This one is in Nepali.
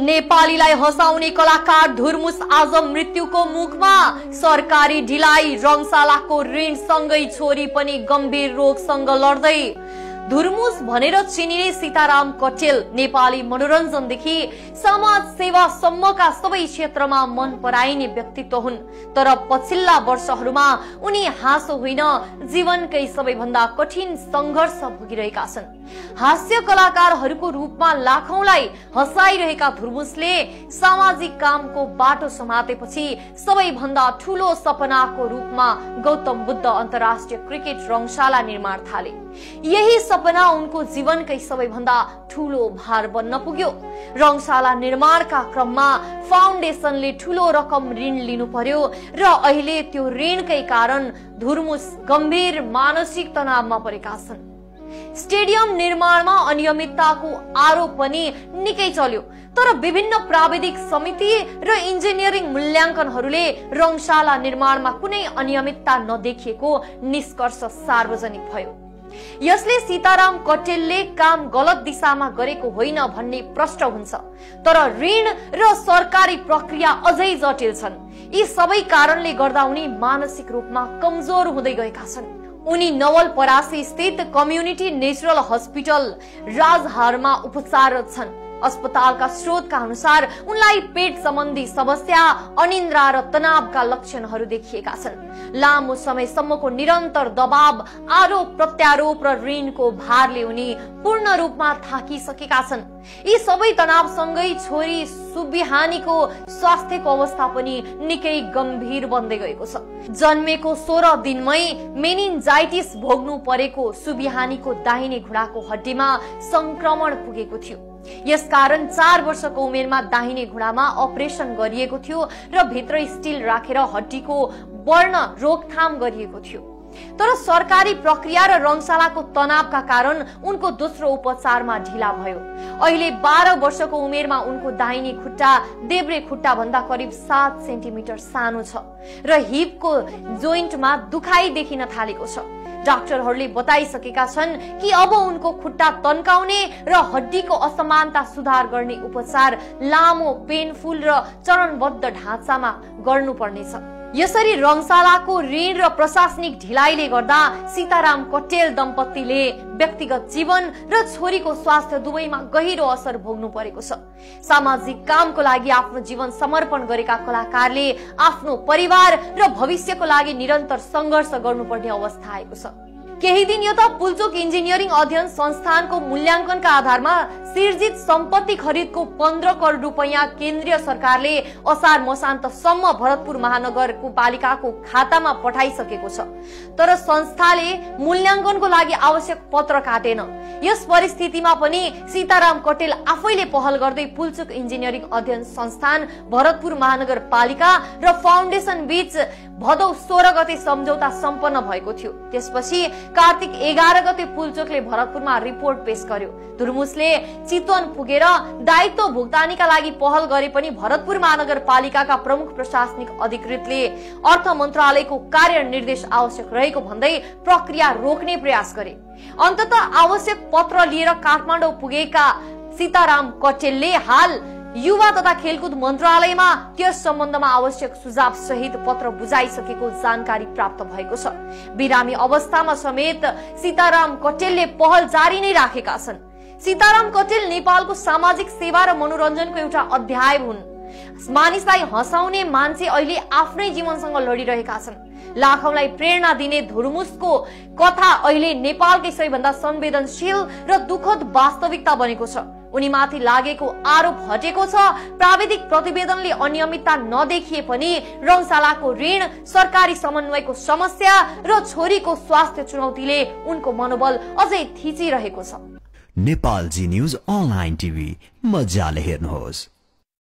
नेपालीलाई हँसाउने कलाकार धुर्मुस आज मृत्युको मुखमा। सरकारी ढिलाइ, रङशालाको ऋणसँगै छोरी पनि गम्भीर रोगसँग लड्दै। धुर्मुस भनेर चिनिने सीताराम कटेल नेपाली मनोरञ्जनदेखि समाज सेवासम्मका सबै क्षेत्रमा मन पराइने व्यक्तित्व हुन्। तर पछिल्ला वर्षहरूमा उनी हाँसो होइन, जीवनकै सबैभन्दा कठिन संघर्ष भोगिरहेका छन्। हास्य कलाकारहरूको रूपमा लाखौंलाई हँसाइरहेका धुर्मुसले सामाजिक कामको बाटो समातेपछि सबैभन्दा ठूलो सपनाको रूपमा गौतम बुद्ध अन्तर्राष्ट्रिय क्रिकेट रङशाला निर्माण थाले। यही सपना उनको जीवनकै सबैभन्दा ठूलो भार बन्न पुग्यो। रङशाला निर्माणका क्रममा फाउन्डेसनले ठूलो रकम ऋण लिनु पर्यो र अहिले त्यो ऋणकै कारण धुर्मुस गम्भीर मानसिक तनावमा परेका छन्। स्टेडियम निर्माणमा अनियमितताको आरोप पनि निकै चल्यो, तर विभिन्न प्राविधिक समिति र इन्जिनियरिङ मूल्याङ्कनहरूले रङशाला निर्माणमा कुनै अनियमितता नदेखिएको निष्कर्ष सार्वजनिक भयो। यसले सीताराम कटेलले काम गलत दिशामा गरेको होइन भन्ने प्रश्न हुन्छ। तर ऋण र सरकारी प्रक्रिया अझै जटिल छन्। यी सबै कारणले गर्दा उनी मानसिक रूपमा कमजोर हुँदै गएका छन्। उनी नवलपरासी स्थित कम्युनिटी नेचुरल हस्पिटल राजहारमा उपचाररत छन्। अस्पतालका स्रोतका अनुसार उनलाई पेट सम्बन्धी समस्या, अनिन्द्रा र तनावका लक्षणहरू देखिएका छन्। लामो समयसम्मको निरन्तर दबाव, आरोप प्रत्यारोप र ऋणको भारले उनी पूर्ण रूपमा थाकिसकेका छन्। यी सबै तनावसँगै छोरी सुबिहानीको स्वास्थ्यको अवस्था पनि निकै गम्भीर बन्दै गएको छ। जन्मेको 16 दिनमै मेनिन्जाइटिस भोग्नु परेको सुबिहानीको दाहिने घुँडाको हड्डीमा संक्रमण पुगेको थियो। यसकारण 4 वर्षको उमेरमा दाहिने घुँडामा अपरेसन गरिएको थियो र भित्रै स्टिल राखेर हड्डीको बढ्न रोकथाम गरिएको थियो। तर सरकारी प्रक्रिया र रङशालाको तनावका कारण उनको दोस्रो उपचारमा ढिला भयो। अहिले 12 वर्षको उमेरमा उनको दाहिने खुट्टा देब्रे खुट्टा भन्दा करिब 7 सेन्टिमिटर सानो छ र हिपको जोइन्टमा दुखाइ देखिन थालेको छ। डाक्टरहरूले बताइसकेका छन् कि अब उनको खुट्टा तन्काउने र हड्डीको असमानता सुधार गर्ने उपचार लामो, पेनफुल र चरणबद्ध ढाँचामा गर्नुपर्नेछ। यसरी रङशालाको ऋण र प्रशासनिक ढिलाइले गर्दा सीताराम कटेल दम्पतिले व्यक्तिगत जीवन र छोरीको स्वास्थ्य दुवैमा गहिरो असर भोग्नु परेको छ। सामाजिक कामको लागि आफ्नो जीवन समर्पण गरेका कलाकारले आफ्नो परिवार र भविष्यको लागि निरन्तर संघर्ष गर्नुपर्ने अवस्था आएको छ। केही दिन यता पुल्चोक इन्जिनियरिङ अध्ययन संस्थानको मूल्याङ्कनका आधारमा सिर्जित सम्पत्ति खरिदको 15 करोड रुपैयाँ केन्द्रीय सरकारले असार मसान्तसम्म भरतपुर महानगरको पालिकाको खातामा पठाइसकेको छ। तर संस्थाले मूल्याङ्कनको लागि आवश्यक पत्र काटेन। यस परिस्थितिमा पनि सीताराम कटेल आफैले पहल गर्दै पुल्चोक इन्जिनियरिङ अध्ययन संस्थान, भरतपुर महानगरपालिका र फाउन्डेसन बीच भदौ 16 गते सम्झौता सम्पन्न भएको थियो। त्यसपछि कार्तिक 11 गते पुल्चोकले भरतपुरमा रिपोर्ट पेश गर्यो। धुर्मुसले चितवन पुगेर दायित्व भुक्तानीका लागि पहल गरे पनि भरतपुर महानगरपालिकाका प्रमुख प्रशासनिक अधिकृतले अर्थ मन्त्रालयको कार्यनिर्देश आवश्यक रहेको भन्दै प्रक्रिया रोक्ने प्रयास गरे। अन्ततः आवश्यक पत्र लिएर काठमाडौँ पुगेका सीताराम कटेलले हाल युवा तथा खेलकुद मन्त्रालयमा त्यस सम्बन्धमा आवश्यक सुझाव सहित पत्र बुझाइसकेको जानकारी प्राप्त भएको छ। बिरामी अवस्थामा समेत सीताराम कटेलले पहल जारी नै राखेका छन्। सीताराम कटेल नेपालको सामाजिक सेवा र मनोरञ्जनको एउटा अध्याय हुन्। मानिसलाई हँसाउने मान्छे अहिले आफ्नै जीवनसँग लडिरहेका छन्। लाखौंलाई प्रेरणा दिने धुर्मुसको कथा अहिले नेपालकै सबैभन्दा संवेदनशील र दुःखद वास्तविकता बनेको छ। उनीमाथि लागेको आरोप हटेको छ। प्राविधिक प्रतिवेदनले अनियमितता नदेखिए पनि रङशालाको ऋण, सरकारी समन्वयको समस्या र छोरीको स्वास्थ्य चुनौतीले उनको मनोबल अझै थिचिरहेको छ। नेपाल जी न्यूज अनलाइन टिभी, मजाले हेर्नुहोस्।